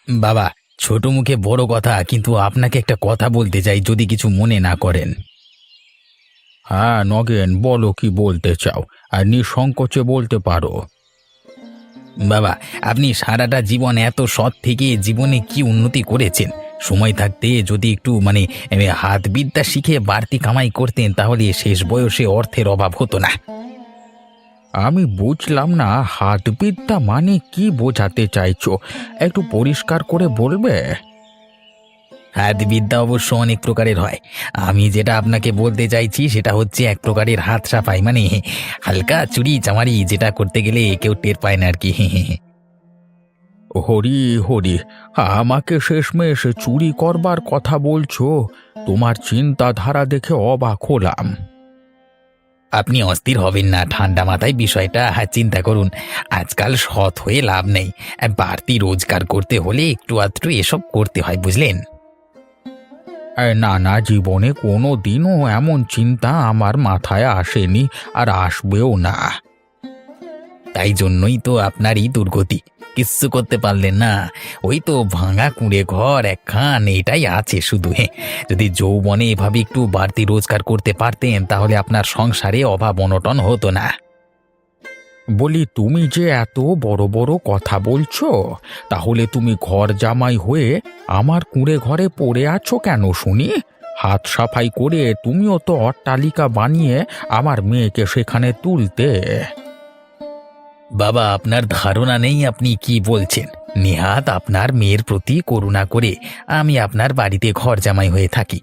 বাবা, ছোট মুখে বড় কথা, কিন্তু আপনাকে একটা কথা বলতে চাই, যদি কিছু মনে না করেন। হ্যাঁ নগেন, বলো কি বলতে চাও, আর নিঃসংকোচে বলতে পারো। বাবা, আপনি সারাটা জীবন এত সৎ থেকে জীবনে কি উন্নতি করেছেন। সময় থাকতে যদি একটু হাত বিদ্যা শিখে বাড়তি কামাই করতেন, তাহলে শেষ বয়সে অর্থের অভাব হতো না। আমি বুঝলাম না, হাতবিদ্যা মানে কি বোঝাতে চাইছো? একটু পরিষ্কার করে বলবে? হাত বিদ্যা অবশ্য অনেক প্রকারের হয়। আমি যেটা আপনাকে বলতে চাইছি সেটা হচ্ছে এক প্রকারের হাত সাফাই, হালকা চুরি চামারি, যেটা করতে গেলে কেউ টের পায় না আর কি। হরি হরি, আমাকে শেষমেশ চুরি করবার কথা বলছো? তোমার চিন্তাধারা দেখে অবাক হলাম। আপনি অস্থির হবেন না, ঠান্ডা মাথায় বিষয়টা চিন্তা করুন। আজকাল সৎ হয়ে লাভ নেই। বাড়তি রোজগার করতে হলে একটু আধটু এসব করতে হয়, বুঝলেন? না না, জীবনে কোনো দিনও এমন চিন্তা আমার মাথায় আসেনি, আর আসবেও না। তাই জন্যই তো আপনার এই দুর্গতি। কিচ্ছু করতে পারলেন না। ওই তো ভাঙা কুঁড়ে ঘর একখান, এটাই আছে শুধু। যদি যৌবনে এভাবে একটু বাড়তি রোজগার করতে পারতেন, তাহলে আপনার সংসারে অভাব অনটন হতো না। বলি, তুমি যে এত বড় বড় কথা বলছো, তাহলে তুমি ঘর জামাই হয়ে আমার কুঁড়ে ঘরে পড়ে আছো কেন শুনি? হাত সাফাই করে তুমিও তো অট্টালিকা বানিয়ে আমার মেয়েকে সেখানে তুলতে। বাবা, আপনার ধারণা নেই আপনি কি বলছেন। নেহাত আপনার মেয়ের প্রতি করুণা করে আমি আপনার বাড়িতে ঘর জামাই হয়ে থাকি।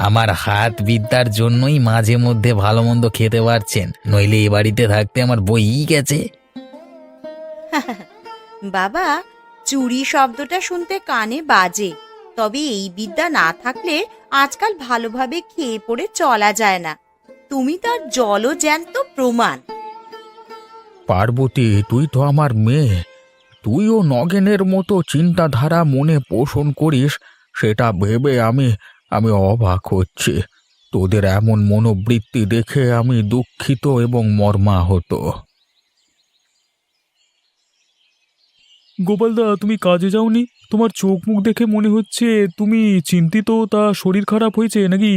আমার হাত বিদ্যার জন্যই মাঝে মধ্যে ভালো মন্দ খেতে পারছেন, নইলে এ বাড়িতে থাকতে আমার বইই গেছে। বাবা, চুরি শব্দটা শুনতে কানে বাজে, তবে এই বিদ্যা না থাকলে আজকাল ভালোভাবে খেয়ে পড়ে চলা যায় না। তুমি তার জলজ্যান্ত প্রমাণ। পার্বতী, তুই তো আমার মেয়ে, তুইও নগেনের মতো চিন্তাধারা মনে পোষণ করিস, সেটা ভেবে আমি আমি অবাক হচ্ছি। তোদের এমন মনোবৃত্তি দেখে আমি দুঃখিত এবং মর্মাহত। গোপালদা, তুমি কাজে যাওনি? তোমার চোখ মুখ দেখে মনে হচ্ছে তুমি চিন্তিত। তা শরীর খারাপ হয়েছে নাকি?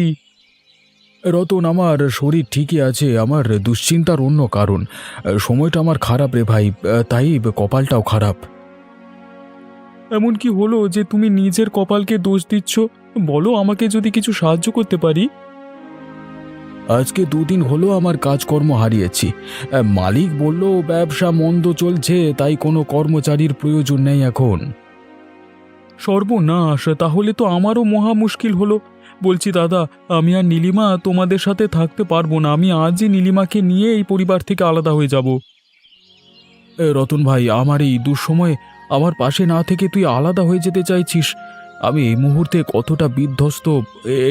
রতন, আমার শরীর ঠিকই আছে, আমার দুশ্চিন্তার অন্য কারণ। সময়টা আমার খারাপ রে ভাই, তাই কপালটাও খারাপ। এমন কি হলো যে তুমি নিজের কপালকে দোষ দিচ্ছ? বলো, আমাকে যদি কিছু সাহায্য করতে পারি। আজকে দুদিন হলো আমার কাজকর্ম হারিয়েছি। মালিক বলল ব্যবসা মন্দ চলছে, তাই কোনো কর্মচারীর প্রয়োজন নেই এখন। সর্বনাশ, তাহলে তো আমারও মহা মুশকিল হলো। বলছি দাদা, আমি আর নীলিমা তোমাদের সাথে থাকতে পারবো না। আমি আজই নীলিমাকে নিয়ে এই পরিবার থেকে আলাদা হয়ে যাব। রতন ভাই, আমার এই দুঃসময়ে আমার পাশে না থেকে তুই আলাদা হয়ে যেতে চাইছিস? আমি এই মুহূর্তে কতটা বিধ্বস্ত।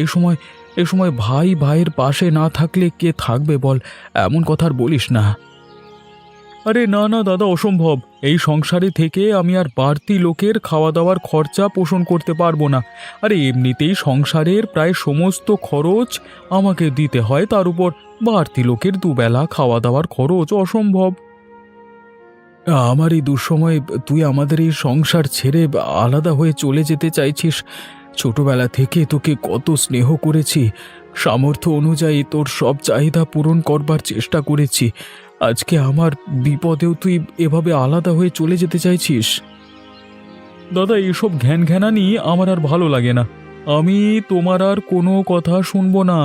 এই সময় ভাই ভাইয়ের পাশে না থাকলে কে থাকবে বল? এমন কথা আর বলিস না। আরে না না দাদা, অসম্ভব। এই সংসারে থেকে আমি আর বাড়তি লোকের খাওয়া দাওয়ার খরচা পোষণ করতে পারবো না। আরে এমনিতেই সংসারের প্রায় সমস্ত খরচ আমাকে দিতে হয়, তার উপর বাড়তি লোকের দুবেলা খাওয়া দাওয়ার খরচ, অসম্ভব। আমার এই দুঃসময়ে তুই আমাদের এই সংসার ছেড়ে আলাদা হয়ে চলে যেতে চাইছিস? ছোটবেলা থেকে তোকে কত স্নেহ করেছি, সামর্থ্য অনুযায়ী তোর সব চাহিদা পূরণ করবার চেষ্টা করেছি। আজকে আমার বিপদেও তুই এভাবে আলাদা হয়ে চলে যেতে চাইছিস? দাদা, এসব ঘ্যান ঘ্যানানি আমার আর ভালো লাগে না। আমি তোমার আর কোনো কথা শুনবো না।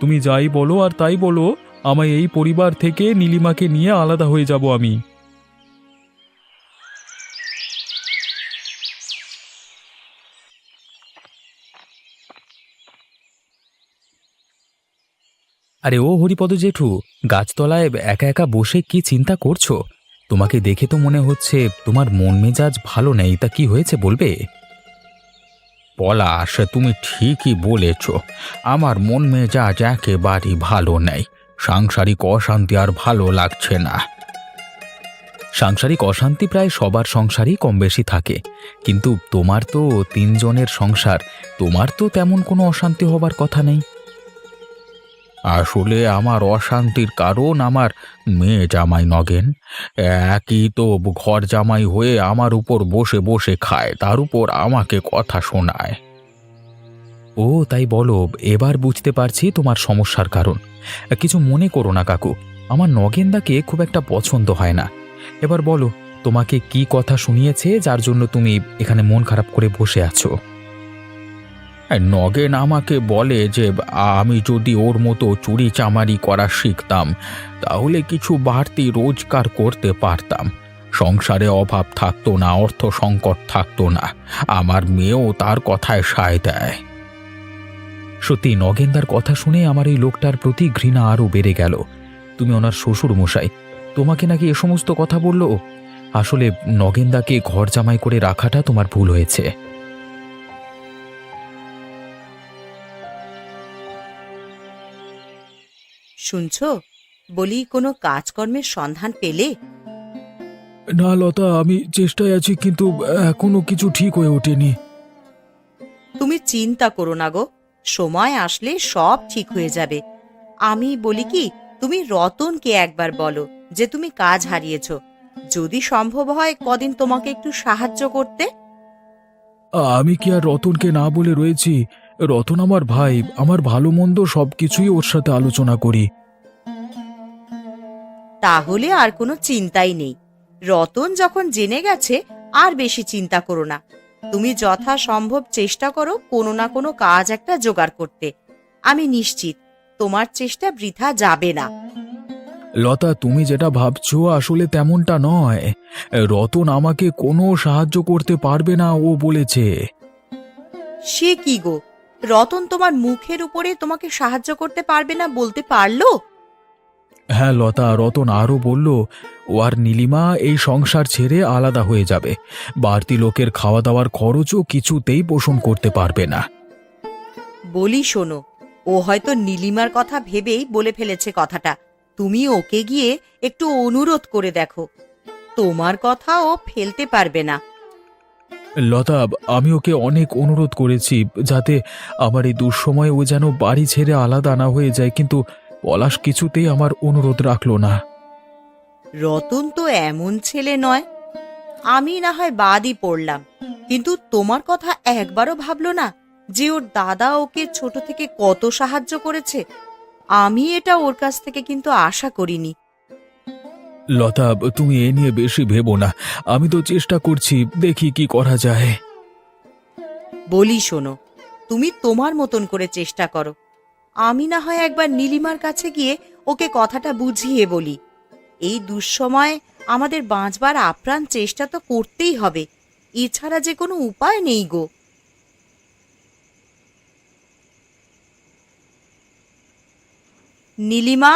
তুমি যাই বলো আর তাই বলো, আমায় এই পরিবার থেকে নীলিমাকে নিয়ে আলাদা হয়ে যাব আমি। আরে ও হরিপদ জেঠু, গাছতলায় একা একা বসে কি চিন্তা করছো? তোমাকে দেখে তো মনে হচ্ছে তোমার মন মেজাজ ভালো নেই। তা কি হয়েছে বলবে? পলাশ, তুমি ঠিকই বলেছ, আমার মন মেজাজ একেবারেই ভালো নেই। সাংসারিক অশান্তি আর ভালো লাগছে না। সাংসারিক অশান্তি প্রায় সবার সংসারই কম বেশি থাকে, কিন্তু তোমার তো তিনজনের সংসার, তোমার তো তেমন কোনো অশান্তি হবার কথা নেই। আসলে আমার অশান্তির কারণ আমার মেয়ে জামাই নগেন। একই তো ঘর জামাই হয়ে আমার উপর বসে বসে খায়, তার উপর আমাকে কথা শোনায়। ও তাই বলো, এবার বুঝতে পারছি তোমার সমস্যার কারণ। কিছু মনে করো না কাকু, আমার নগেনদাকে খুব একটা পছন্দ হয় না। এবার বলো, তোমাকে কি কথা শুনিয়েছে যার জন্য তুমি এখানে মন খারাপ করে বসে আছো? নগেন আমাকে বলে যে আমি যদি ওর মতো চুরি চামারি করা শিখতাম তাহলে কিছু বাড়তি রোজগার করতে পারতাম, সংসারে অভাব থাকতো না, অর্থ সংকট থাকতো না। আমার মেয়েও তার কথায় সায় দেয়। সত্যি নগেনদার কথা শুনে আমার এই লোকটার প্রতি ঘৃণা আরও বেড়ে গেল। তুমি ওনার শ্বশুর মশাই, তোমাকে নাকি এ সমস্ত কথা বললো? আসলে নগেনদাকে ঘর জামাই করে রাখাটা তোমার ভুল হয়েছে। শুনছো, বলি কোনো কাজকর্মের সন্ধান পেলে? না লতা, আমি চেষ্টায় আছি, কিন্তু এখনো কিছু ঠিক হয়ে ওঠেনি। তুমি চিন্তা করো না গো, সময় আসলে সব ঠিক হয়ে যাবে। আমি বলি কি, তুমি রতনকে একবার বলো যে তুমি কাজ হারিয়েছো, যদি সম্ভব হয় কদিন তোমাকে একটু সাহায্য করতে। আমি কি আর রতনকে না বলে রয়েছি? রতন আমার ভাই, আমার ভালো মন্দ সবকিছুই ওর সাথে আলোচনা করি। তাহলে আর কোনো চিন্তাই নেই। রতন যখন জেনে গেছে, আর বেশি চিন্তা করো না। তুমি যথাসম্ভব চেষ্টা করো কোনো না কোনো কাজ একটা জোগাড় করতে। আমি নিশ্চিত তোমার চেষ্টা বৃথা যাবে না। লতা, তুমি যেটা ভাবছো আসলে তেমনটা নয়। রতন আমাকে কোনো সাহায্য করতে পারবে না, ও বলেছে। সে কি গো, রতন তোমার মুখের উপরে তোমাকে সাহায্য করতে পারবে না বলতে পারলো? হ্যাঁ লতা, রতন আরও বলল ও আর নীলিমা এই সংসার ছেড়ে আলাদা হয়ে যাবে। বাড়তি লোকের খাওয়া দাওয়ার খরচও কিছুতেই পোষণ করতে পারবে না। বলি শোনো, ও হয়তো নীলিমার কথা ভেবেই বলে ফেলেছে কথাটা। তুমি ওকে গিয়ে একটু অনুরোধ করে দেখো, তোমার কথা ও ফেলতে পারবে না। লতা, আমি ওকে অনেক অনুরোধ করেছি যাতে আমার এই দুঃসময়ে ও যেন বাড়ি ছেড়ে আলাদা না হয়ে যায়, কিন্তু পলাশ কিছুতেই আমার অনুরোধ রাখলো না। রতন তো এমন ছেলে নয়। আমি না হয় বাদই পড়লাম, কিন্তু তোমার কথা একবারও ভাবলো না যে ওর দাদা ওকে ছোট থেকে কত সাহায্য করেছে। আমি এটা ওর কাছ থেকে কিন্তু আশা করিনি। লতা, তুমি এ নিয়ে বেশি ভেবো না, আমি তো চেষ্টা করছি, দেখি কি করা যায়। বলি শোনো, তুমি তোমার মতন করে চেষ্টা করো। আমি না হয় একবার নীলিমার কাছে গিয়ে ওকে কথাটা বুঝিয়ে বলি। এই দুঃসময় আমাদের বাঁচবার আপ্রাণ চেষ্টা তো করতেই হবে, এছাড়া যে কোনো উপায় নেই গো। নীলিমা,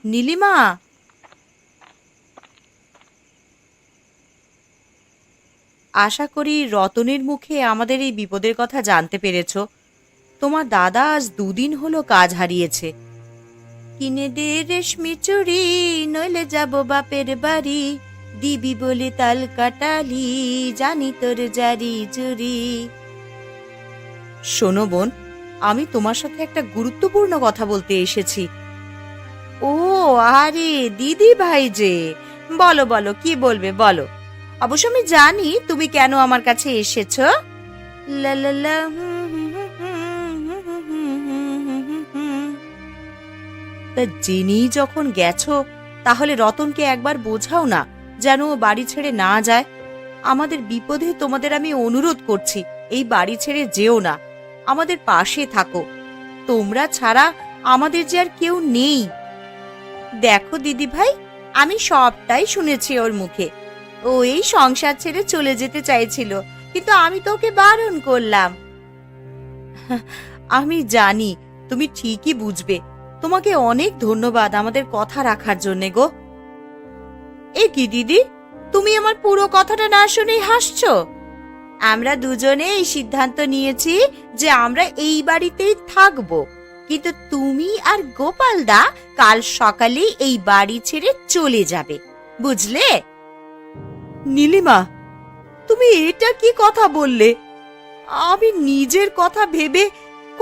নীলিমা, আশা করি রতনের মুখে আমাদের এই বিপদের কথা জানতে পেরেছ। তোমার দাদা আজ 2 দিন হলো কাজ হারিয়েছে। কিনে দে রেশমি চুড়ি, নইলে যাব বাপের বাড়ি, দিবি বলে তাল কাটালি, জানি তোর জারি জুরি। শোনো বোন, আমি তোমার সাথে একটা গুরুত্বপূর্ণ কথা বলতে এসেছি। ও আরে দিদি ভাই যে, বলো বলো, কি বলবে বলো। অবশ্য আমি জানি তুমি কেন আমার কাছে এসেছো। লা লা লা, তা জেনেই যখন গেছো, তাহলে রতনকে একবার বোঝাও না যেন ও বাড়ি ছেড়ে না যায়। আমাদের বিপদে তোমাদের আমি অনুরোধ করছি, এই বাড়ি ছেড়ে যেও না, আমাদের পাশে থাকো। তোমরা ছাড়া আমাদের যে আর কেউ নেই। দেখো দিদি ভাই, আমি সবটাই শুনেছি ওর মুখে। ও এই সংসার ছেড়ে চলে যেতে চাইছিল, কিন্তু আমি তো ওকে বারণ করলাম। আমি জানি তুমি ঠিকই বুঝবে। তোমাকে অনেক ধন্যবাদ আমাদের কথা রাখার জন্যে গো। এ কি দিদি, তুমি আমার পুরো কথাটা না শুনেই হাসছো? আমরা দুজনে এই সিদ্ধান্ত নিয়েছি যে আমরা এই বাড়িতেই থাকবো, কিন্তু তুমি আর গোপাল দা কাল সকালে এই বাড়ি ছেড়ে চলে যাবে, বুঝলে? নীলিমা, তুমি এটা কি কথা বললে? আমি নিজের কথা ভেবে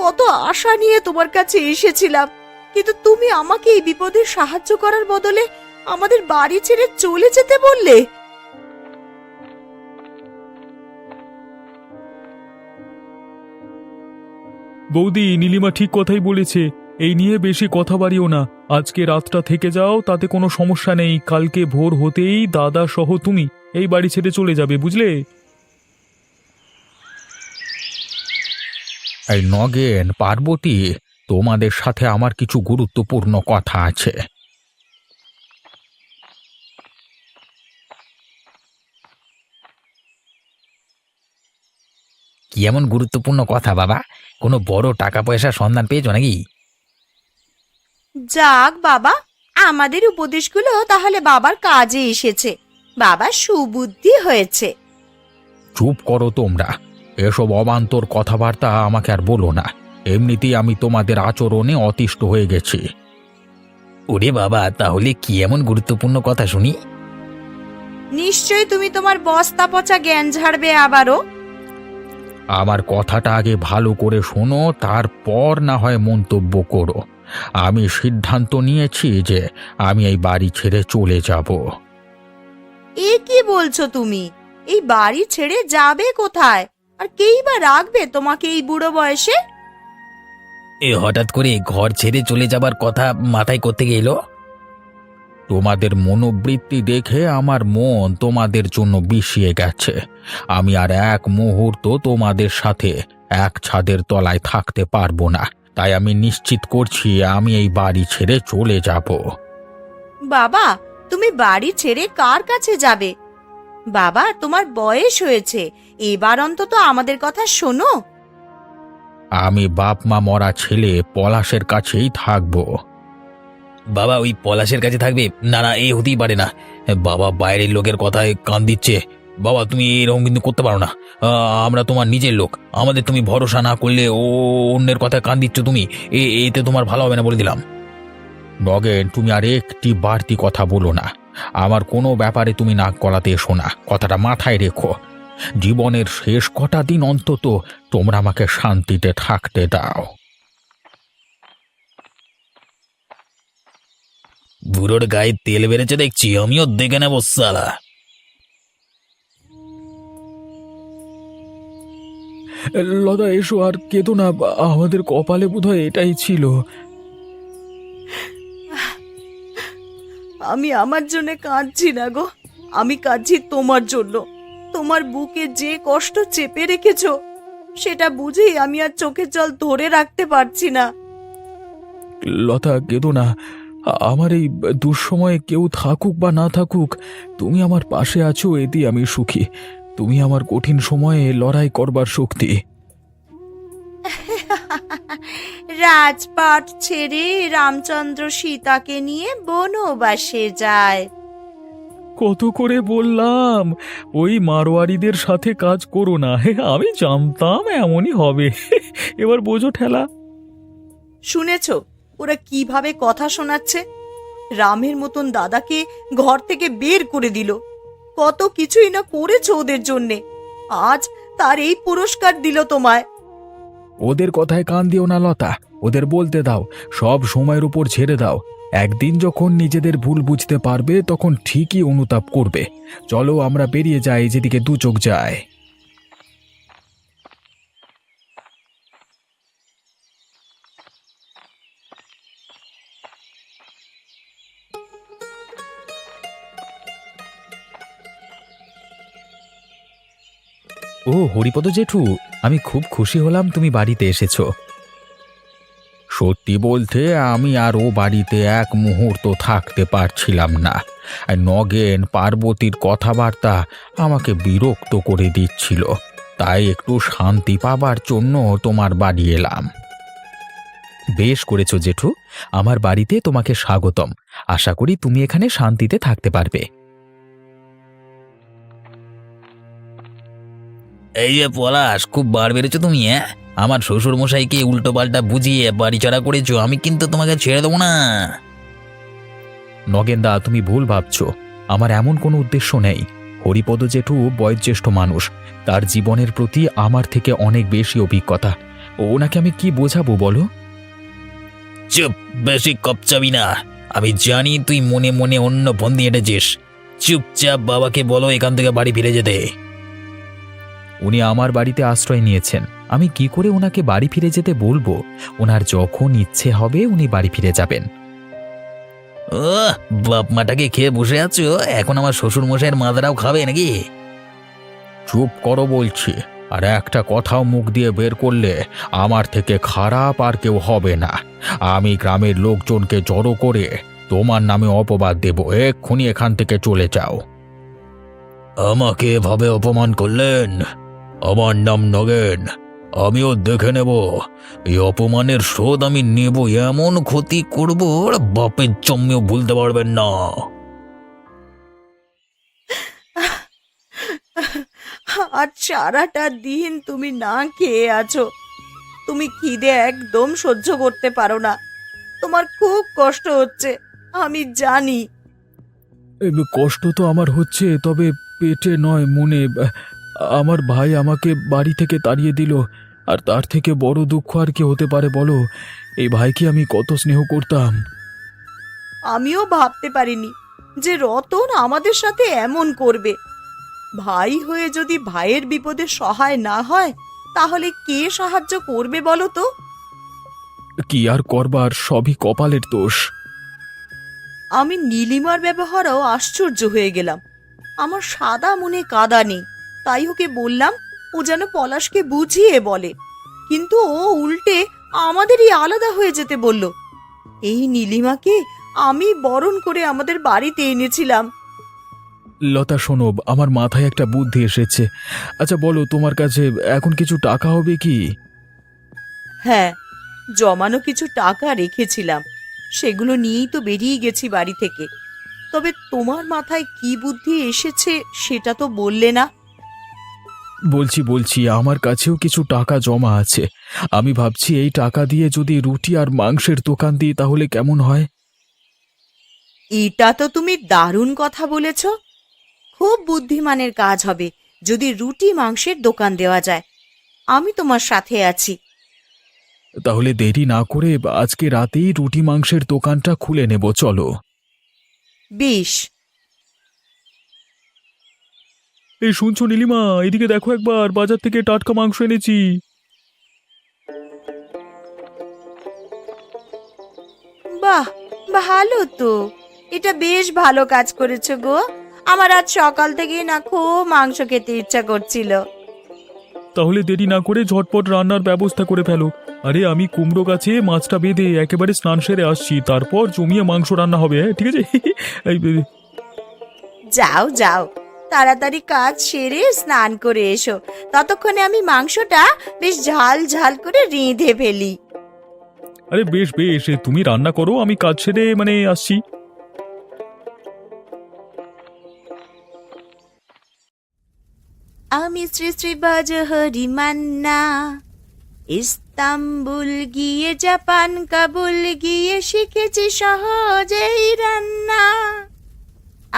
কত আশা নিয়ে তোমার কাছে এসেছিলাম, কিন্তু তুমি আমাকে এই বিপদে সাহায্য করার বদলে আমাদের বাড়ি ছেড়ে চলে যেতে বললে। বৌদি, নীলিমা ঠিক কথাই বলেছে। এই নিয়ে বেশি কথা বাড়িও না। আজকে রাতটা থেকে যাও, তাতে কোনো সমস্যা নেই। কালকে ভোর হতেই দাদা সহ তুমি এই বাড়ি ছেড়ে চলে যাবে, বুঝলে? এই নগেন, পার্বতী, তোমাদের সাথে আমার কিছু গুরুত্বপূর্ণ কথা আছে। কি এমন গুরুত্বপূর্ণ কথা বাবা? কোনো বড় টাকা পয়সার সন্ধান পেয়েছো নাকি? যাক বাবা, আমাদের উপদেশগুলো তাহলে বাবার কাজে এসেছে। বাবার সুবুদ্ধি হয়েছে। চুপ করো তোমরা, এসব অবান্তর কথাবার্তা আমাকে আর বলো না। এমনিতেই আমি তোমাদের আচরণে অতিষ্ঠ হয়ে গেছি। ওরে বাবা, তাহলে কি এমন গুরুত্বপূর্ণ কথা শুনি? নিশ্চয়ই তুমি তোমার বস্তা পচা জ্ঞান ঝাড়বে আবারও। আমার কথাটা আগে ভালো করে শোনো, তারপর না হয় মন্তব্য করো। আমি সিদ্ধান্ত নিয়েছি যে আমি এই বাড়ি ছেড়ে চলে যাব। এ কি বলছো তুমি? এই বাড়ি ছেড়ে যাবে কোথায়? আর কেই বা রাখবে তোমাকে এই বুড়ো বয়সে? এ হঠাৎ করে ঘর ছেড়ে চলে যাবার কথা মাথায় করতে গেল? তোমাদের মনোবৃত্তি দেখে আমার মন তোমাদের জন্য বিষিয়ে গেছে। আমি আর এক মুহূর্ত তোমাদের সাথে এক ছাদের তলায় থাকতে পারবো না। তাই আমি নিশ্চিত করছি আমি এই বাড়ি ছেড়ে চলে যাব। বাবা, তুমি বাড়ি ছেড়ে কার কাছে যাবে? বাবা, তোমার বয়স হয়েছে, এবার অন্তত আমাদের কথা শোনো। আমি বাপ মা মরা ছেলে পলাশের কাছেই থাকবো। বাবা, ওই পলাশের কাছে থাকবে? না না, এ হতেই পারে না। বাবা বাইরের লোকের কথায় কান দিচ্ছে। বাবা, তুমি এরকম কিন্তু করতে পারো না। আমরা তোমার নিজের লোক, আমাদের তুমি ভরসা না করলে অন্যের কথায় কান দিচ্ছ তুমি। এতে তোমার ভালো হবে না বলে দিলাম। নগেন, তুমি আর একটি বাড়তি কথা বলো না। আমার কোনো ব্যাপারে তুমি নাক গলাতে এসো না, কথাটা মাথায় রেখো। জীবনের শেষ কটা দিন অন্তত তোমরা আমাকে শান্তিতে থাকতে দাও। বুড়োর গায়ে তেল বেড়েছে দেখছি, আমিও দেখে নেবো সালা। লতা, এসো, আর কেঁদো না। আমাদের কপালে বোধহয় এটাই ছিল। আমি আমার জন্য কাঁদছি না গো, আমি কাঁদছি তোমার জন্য। তোমার বুকে যে কষ্ট চেপে রেখেছো সেটা বুঝেই আমি আর চোখের জল ধরে রাখতে পারছি না। লতা, কেঁদো না। আমার এই দুঃসময়ে কেউ থাকুক বা না থাকুক, তুমি আমার পাশে আছো, এতেই আমি সুখী। তুমি আমার কঠিন সময়ে লড়াই করবার শক্তি। রাজপাট ছেড়ে রামচন্দ্র সীতাকে নিয়ে বনবাসে যায়। কত করে বললাম ওই মারোয়ারিদের সাথে কাজ করো না। আমি জানতাম এমনই হবে। এবার বোঝো ঠেলা। শুনেছো ওরা কিভাবে কথা শোনাচ্ছে? রামের মতন দাদাকে ঘর থেকে বের করে দিল। কত কিছুই না করেছো ওদের জন্যে, আজ তার এই পুরস্কার দিল তোমায়। ওদের কথায় কান দিও না লতা, ওদের বলতে দাও, সব সময়ের উপর ছেড়ে দাও। একদিন যখন নিজেদের ভুল বুঝতে পারবে তখন ঠিকই অনুতাপ করবে। চলো আমরা বেরিয়ে যাই, যেদিকে দু চোখ যায়। ও হরিপদ জেঠু, আমি খুব খুশি হলাম তুমি বাড়িতে এসেছো। সত্যি বলতে আমি আর ও বাড়িতে এক মুহূর্ত থাকতে পারছিলাম না। আর নগেন পার্বতীর কথাবার্তা আমাকে বিরক্ত করে দিচ্ছিল। তাই একটু শান্তি পাবার জন্য তোমার বাড়ি এলাম। বেশ করেছো জেঠু, আমার বাড়িতে তোমাকে স্বাগতম। আশা করি তুমি এখানে শান্তিতে থাকতে পারবে। এই যে পলাশ, খুব বার বেড়েছো তুমি। আমার শ্বশুর মশাইকে উল্টো পাল্টা বুঝিয়ে বাড়ি ছাড়া করেছো, আমি কিন্তু তোমাকে ছেড়ে দেবো না। নগেনদা, তুমি ভুল ভাবছো। আমার এমন কোনো উদ্দেশ্য নেই। হরিপদ জেঠু বয়োজ্যেষ্ঠ মানুষ, তার জীবনের প্রতি আমার থেকে অনেক বেশি অভিজ্ঞতা। ওনাকে আমি কি বোঝাবো বলো? চুপ, বেশি কপচাবি না। আমি জানি তুই মনে মনে অন্য ফন্দি এঁটেছিস। চুপচাপ বাবাকে বলো এখান থেকে বাড়ি ফিরে যেতে। উনি আমার বাড়িতে আশ্রয় নিয়েছেন, আমি কি করে ওনাকে বাড়ি ফিরে যেতে বলবো? ওনার যখন ইচ্ছে হবে উনি বাড়ি ফিরে যাবেন। ও, বাপ মাটাকে খেয়ে বসে আছো, এখন আমার শ্বশুর মশাইয়ের মাদারাও খাবে নাকি? চুপ করো বলছি, আর একটা কথাও মুখ দিয়ে বের করলে আমার থেকে খারাপ আর কেউ হবে না। আমি গ্রামের লোকজনকে জড়ো করে তোমার নামে অপবাদ দেব। এক্ষুনি এখান থেকে চলে যাও। আমাকে এভাবে অপমান করলেন? আমার নাম নগেন, আমিও দেখে নেব এই অপমানের শোধ আমি নেব। এমন ক্ষতি করব বাপের জন্মেও ভুলতে পারবেন না। আজ সারাটা দিন তুমি না খেয়ে আছো। তুমি খিদে একদম সহ্য করতে পারো না। তোমার খুব কষ্ট হচ্ছে, আমি জানি। কষ্ট তো আমার হচ্ছে, তবে পেটে নয়, মনে। আমার ভাই আমাকে বাড়ি থেকে তাড়িয়ে দিল, আর তার থেকে বড় দুঃখ আর কি হতে পারে বলো? এই ভাইকে আমি কত স্নেহ করতাম। আমিও ভাবতে পারিনি যে রতন আমাদের সাথে এমন করবে। ভাই হয়ে যদি ভাইয়ের বিপদে সহায় না হয়, তাহলে কে সাহায্য করবে বলো তো? কি আর করবার, সবই কপালের দোষ। আমি নীলিমার ব্যবহারেও আশ্চর্য হয়ে গেলাম। আমার সাদা মনে কাদা নেই, তাই ওকে বললাম ও যেন পলাশকে বুঝিয়ে বলে, কিন্তু ও উল্টে আমাদেরই আলাদা হয়ে যেতে বলল। এই নীলিমাকে আমি বরণ করে আমাদের বাড়িতে এনেছিলাম। লতা শোনো, আমার মাথায় একটা বুদ্ধি এসেছে। আচ্ছা বলো, তোমার কাছে এখন কিছু টাকা হবে কি? হ্যাঁ, জমানো কিছু টাকা রেখেছিলাম, সেগুলো নিয়েই তো বেরিয়ে গেছি বাড়ি থেকে। তবে তোমার মাথায় কি বুদ্ধি এসেছে সেটা তো বললে না। বলছি, আমার কাছেও কিছু টাকা জমা আছে। আমি ভাবছি এই টাকা দিয়ে যদি রুটি আর মাংসের দোকান দিই তাহলে কেমন হয়? এটা তো তুমি দারুণ কথা বলেছ। খুব বুদ্ধিমানের কাজ হবে যদি রুটি মাংসের দোকান দেওয়া যায়। আমি তোমার সাথে আছি। তাহলে দেরি না করে আজকে রাতেই রুটি মাংসের দোকানটা খুলে নেব, চলো। বেশ। এই শুনছো নীলিমা, এদিকে দেখো একবার, বাজার থেকে টাটকা মাংস এনেছি। বাহ, ভালো তো। এটা বেশ ভালো কাজ করেছো গো। আমার আজ সকাল থেকেই না খুব মাংস খেতে ইচ্ছা করছিল। তাহলে দেরি না করে ঝটপট রান্নার ব্যবস্থা করে ফেলো। আরে আমি কুমড়ো গাছে মাছটা বেঁধে একেবারে স্নান সেরে আসছি, তারপর জমিয়ে মাংস রান্না হবে, হ্যাঁ ঠিক আছে? যাও যাও, তাড়াতাড়ি কাজ সেরে স্নান করে এসো। ততক্ষণে আমি মাংসটা বেশ ঝাল ঝাল করে রেঁধে ফেলি। আরে বেশ বেশ, তুমি রান্না করো, আমি কাজ সেরে আসছি। আমি শ্রী শ্রী ভজহরি মান্না, ইস্তাম্বুল গিয়ে জাপান কাবুল গিয়ে শিখেছি সহজেই রান্না।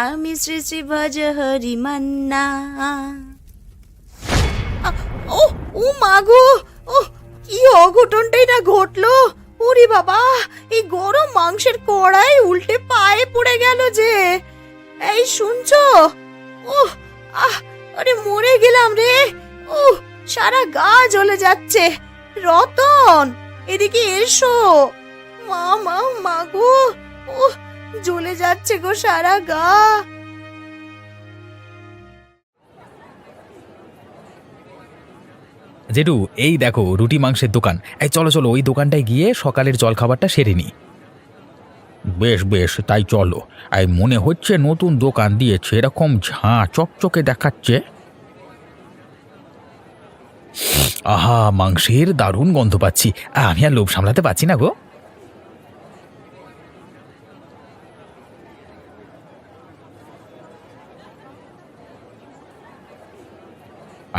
আমি শ্রী শ্রী ভজহরি মান্না। ও ও মাগো, ও কি অঘটনটাই না ঘটলো! ওরে বাবা, এই গরম মাংসের কড়াই উল্টে পায়ে পড়ে গেল যে। এই শুনছো? ও আহ, আরে মরে গেলাম রে। ও সারা গা জ্বলে যাচ্ছে। রতন, এদিকে এসো। মা মা মা গো, ও জ্বলে যাচ্ছে গো সারা গা। জেঠু, এই দেখো রুটি মাংসের দোকান। এই চলো চলো, ওই দোকানটায় গিয়ে সকালের জলখাবারটা সেরে নি। বেশ বেশ, তাই চলো। এই মনে হচ্ছে নতুন দোকান দিয়েছে, এরকম ঝাঁ চকচকে দেখাচ্ছে। আহা, মাংসের দারুণ গন্ধ পাচ্ছি। আমি আর লোভ সামলাতে পারছি না গো।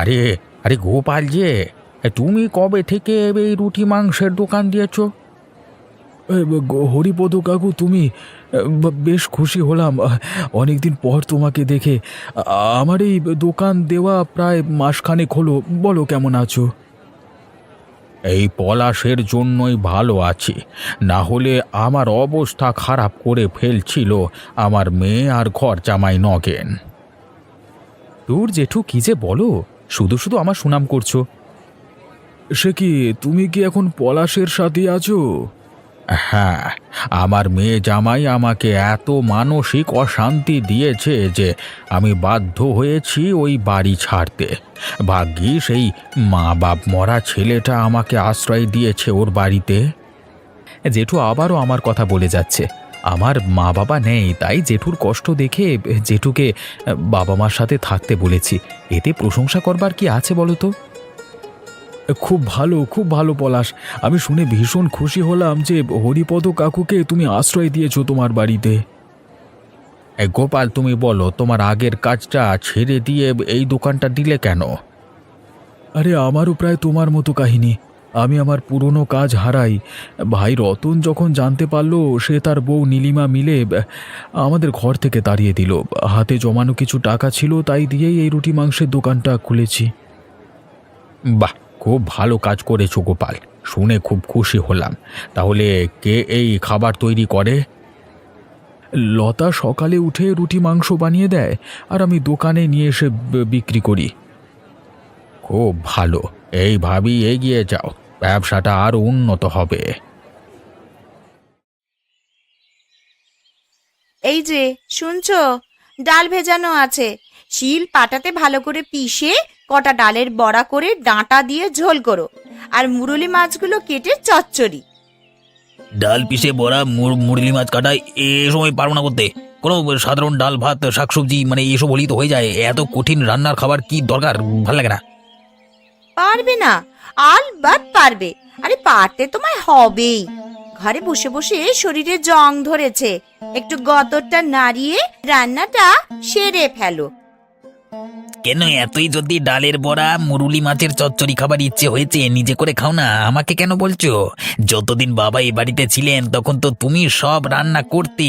আরে আরে গোপাল যে, তুমি কবে থেকে এই রুটি মাংসের দোকান দিয়েছো? হরিপদ কাকু, তুমি? বেশ খুশি হলাম অনেকদিন পর তোমাকে দেখে। আমার এই দোকান দেওয়া প্রায় মাসখানেক হলো। বলো কেমন আছো? এই পলাশের জন্যই ভালো আছি, না হলে আমার অবস্থা খারাপ করে ফেলছিল আমার মেয়ে আর ঘর জামাই নগেন। তোর জেঠু কি যে বলো, শুধু শুধু আমার সুনাম করছো। সে কি, তুমি কি এখন পলাশের সাথে আছো? হ্যাঁ, আমার মেয়ে জামাই আমাকে এত মানসিক অশান্তি দিয়েছে যে আমি বাধ্য হয়েছি ওই বাড়ি ছাড়তে। ভাগ্যিস এই মা বাপ মরা ছেলেটা আমাকে আশ্রয় দিয়েছে ওর বাড়িতে। জেঠু আবারও আমার কথা বলে যাচ্ছে। আমার মা বাবা নেই, তাই জেঠুর কষ্ট দেখে জেঠুকে বাবা মার সাথে থাকতে বলেছি। এতে প্রশংসা করবার কি আছে বলো তো? খুব ভালো, খুব ভালো পলাশ। আমি শুনে ভীষণ খুশি হলাম যে হরিপদ কাকুকে তুমি আশ্রয় দিয়েছো তোমার বাড়িতে। গোপাল, তুমি বলো, তোমার আগের কাজটা ছেড়ে দিয়ে এই দোকানটা দিলে কেন? আরে আমারও প্রায় তোমার মতো কাহিনী। আমি আমার পুরনো কাজ হারাই। ভাই রতন যখন জানতে পারলো, সে তার বউ নীলিমা মিলে আমাদের ঘর থেকে তাড়িয়ে দিল। হাতে জমানো কিছু টাকা ছিল, তাই দিয়েই এই রুটি মাংসের দোকানটা খুলেছি। বাহ, খুব ভালো কাজ করেছো গোপাল, শুনে খুব খুশি হলাম। তাহলে কে এই খাবার তৈরি করে? লতা সকালে উঠে রুটি মাংস বানিয়ে দেয়, আর আমি দোকানে নিয়ে এসে বিক্রি করি। খুব ভালো, এইভাবেই এগিয়ে যাও, ব্যবসাটা আরো উন্নত হবে। এই যে শুনছো, ডাল ভেজানো আছে। শিল পাটাতে ভালো করে পিষে কটা ডালের বড়া করে ডাঁটা দিয়ে ঝোল করো, আর মুরুলি মাছগুলো কেটে চচ্চড়ি। ডাল পিষে বড়া, মুরলি মাছ কাটাই এ সময় পারবো না করতে। কোনো সাধারণ ডাল ভাত শাকসবজি মানে এসব হলেই তো হয়ে যায়। এত কঠিন রান্নার খাবার কি দরকার, ভালো লাগে না। পারবে না? আলবাত পারবে। আরে পারতে তোমায় হবেই। ঘরে বসে বসে শরীরে জং ধরেছে, একটু গতরটা নাড়িয়ে রান্নাটা সেরে ফেলো। কেন, এতই যদি ডালের বড়া মুরুলি মাছের চচ্চড়ি খাবার ইচ্ছে হয়েছে, নিজে করে খাও না, আমাকে কেন বলছো? যতদিন বাবা এ বাড়িতে ছিলেন তখন তো তুমি সব রান্না করতে।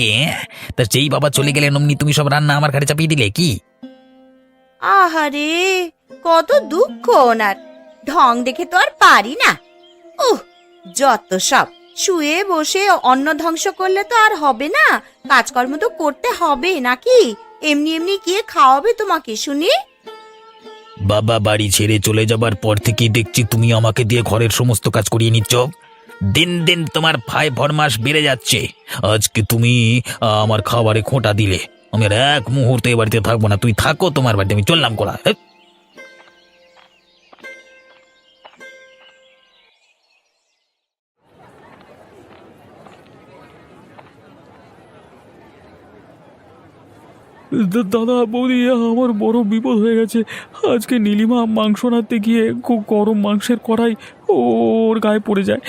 তা সেই বাবা চলে গেলেন অমনি তুমি সব রান্না আমার ঘাড়ে চাপিয়ে দিলে কি? আহারে, কত দুঃখ ওনার। ঢং দেখে তো আর পারি না। উহ, যত সব। শুয়ে বসে অন্ন ধ্বংস করলে তো আর হবে না, কাজকর্ম তো করতে হবে নাকি? এমনি এমনি গিয়ে খাওয়াবে তোমাকে শুনি? বাবা বাড়ি ছেড়ে চলে যাবার পর থেকেই দেখছি তুমি আমাকে দিয়ে ঘরের সমস্ত কাজ করিয়ে নিচ্ছ। দিন দিন তোমার ভাই ফরমাস বেড়ে যাচ্ছে। আজকে তুমি আমার খাবারে খোঁটা দিলে, আমি আর এক মুহূর্তে এ বাড়িতে থাকবো না। তুই থাকো তোমার বাড়িতে, আমি চললাম কোলা। দাদা বৌদি, আমার বড় বিপদ হয়ে গেছে। আজকে নীলিমা মাংস রাঁধতে গিয়ে খুব গরম মাংসের কড়াই ওর গায়ে পড়ে যায়।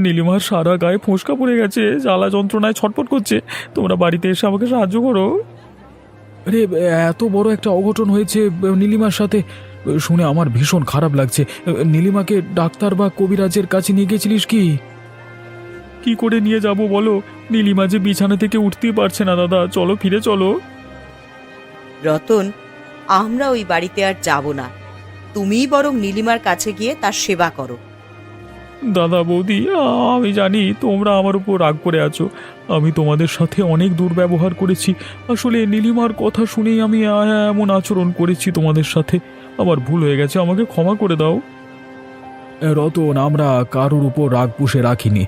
নীলিমার সারা গায়ে ফোঁসকা পড়ে গেছে, জ্বালা যন্ত্রণায় ছটফট করছে। তোমরা বাড়িতে এসে আমাকে সাহায্য করো। আরে এত বড় একটা অঘটন হয়েছে নীলিমার সাথে, শুনে আমার ভীষণ খারাপ লাগছে। নীলিমাকে ডাক্তার বা কবিরাজের কাছে নিয়ে গেছিলিস কি? কি করে নিয়ে যাব বলো? নীলিমা যে বিছানা থেকে উঠতেই পারছে না। দাদা চলো, ফিরে চলো। রতন, আমরা ওই বাড়িতে আর যাব না। তুমিই বরং নীলিমার কাছে গিয়ে তার সেবা করো। দাদা বৌদি, আমি জানি তোমরা আমার উপর রাগ করে আছো। আমি তোমাদের সাথে অনেক দুর্ব্যবহার করেছি। আসলে নীলিমার কথা শুনেই আমি এমন আচরণ করেছি তোমাদের সাথে। আমার ভুল হয়ে গেছে, আমাকে ক্ষমা করে দাও। রতন, আমরা কারোর উপর রাগ পুষে রাখিনি।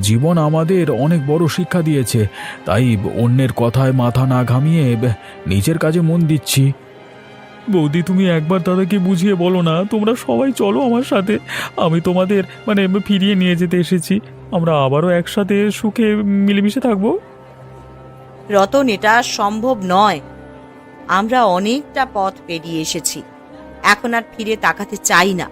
জীবন আমাদের অনেক বড় শিক্ষা দিয়েছে, তাই অন্যের কথায় মাথা না ঘামিয়ে নিজের কাজে মন দিচ্ছি। বৌদি, তুমি একবার দাদাকে বুঝিয়ে বলো না। তোমরা সবাই চলো আমার সাথে। আমি তোমাদের ফিরিয়ে নিয়ে যেতে এসেছি। আমরা আবারও একসাথে সুখে মিলেমিশে থাকবো। রতন, এটা সম্ভব নয়। আমরা অনেকটা পথ পেরিয়ে এসেছি, এখন আর ফিরে তাকাতে চাই না।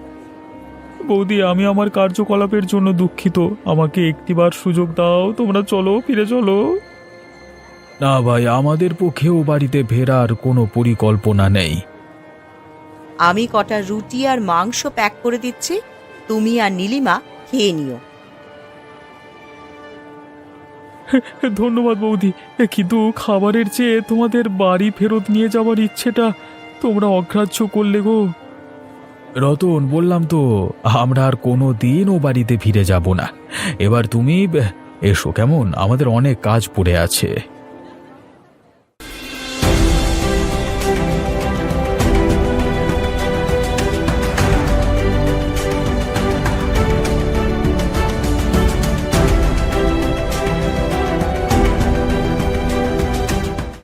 বৌদি, আমি আমার কার্যকলাপের জন্য দুঃখিত। আমাকে একটিবার সুযোগ দাও। তোমরা চলো, ফিরে চলো। না ভাই, আমাদের পক্ষেও বাড়িতে ফেরার কোনো পরিকল্পনা নেই। আমি কটা রুটি আর মাংস প্যাক করে দিচ্ছি, তুমি আর নীলিমা খেয়ে নিও। ধন্যবাদ বৌদি, কিন্তু খাবারের চেয়ে তোমাদের বাড়ি ফেরত নিয়ে যাওয়ার ইচ্ছেটা তোমরা অগ্রাহ্য করলে গো। রতন, বললাম তো আমরা আর কোনো দিন ও বাড়িতে ফিরে যাব না। এবার তুমি এসো কেমন, আমাদের অনেক কাজ পড়ে আছে।